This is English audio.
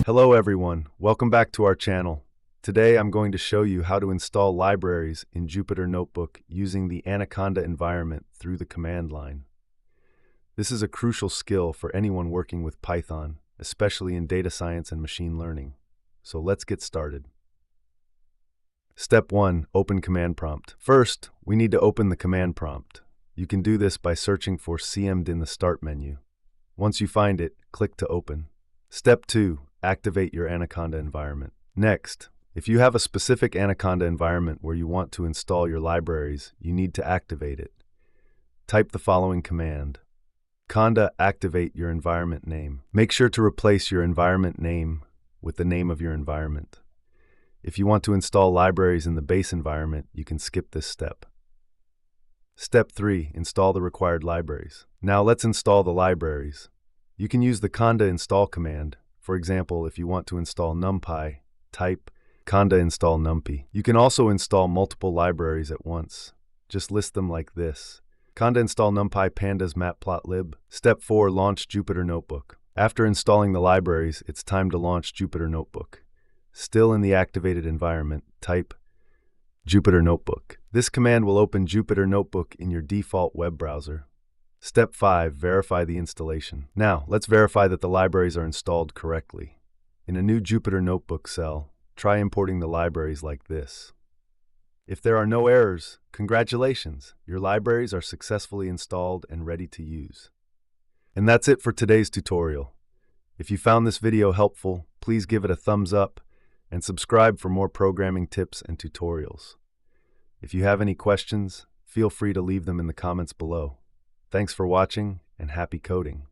Hello everyone, welcome back to our channel. Today I'm going to show you how to install libraries in Jupyter Notebook using the Anaconda environment through the command line. This is a crucial skill for anyone working with Python, especially in data science and machine learning. So let's get started. Step 1. Open command prompt. First, we need to open the command prompt. You can do this by searching for cmd in the Start menu. Once you find it, click to open. Step 2. Activate your Anaconda environment. Next, if you have a specific Anaconda environment where you want to install your libraries, you need to activate it. Type the following command: conda activate your environment name. Make sure to replace your environment name with the name of your environment. If you want to install libraries in the base environment, you can skip this step. Step 3. Install the required libraries. Now let's install the libraries. You can use the conda install command. For example, if you want to install NumPy, type conda install numpy. You can also install multiple libraries at once. Just list them like this: conda install numpy pandas matplotlib. Step 4. Launch Jupyter Notebook. After installing the libraries, it's time to launch Jupyter Notebook. Still in the activated environment, type Jupyter Notebook. This command will open Jupyter Notebook in your default web browser. Step 5. Verify the installation. Now, let's verify that the libraries are installed correctly. In a new Jupyter Notebook cell, try importing the libraries like this. If there are no errors, congratulations! Your libraries are successfully installed and ready to use. And that's it for today's tutorial. If you found this video helpful, please give it a thumbs up and subscribe for more programming tips and tutorials. If you have any questions, feel free to leave them in the comments below. Thanks for watching, and happy coding.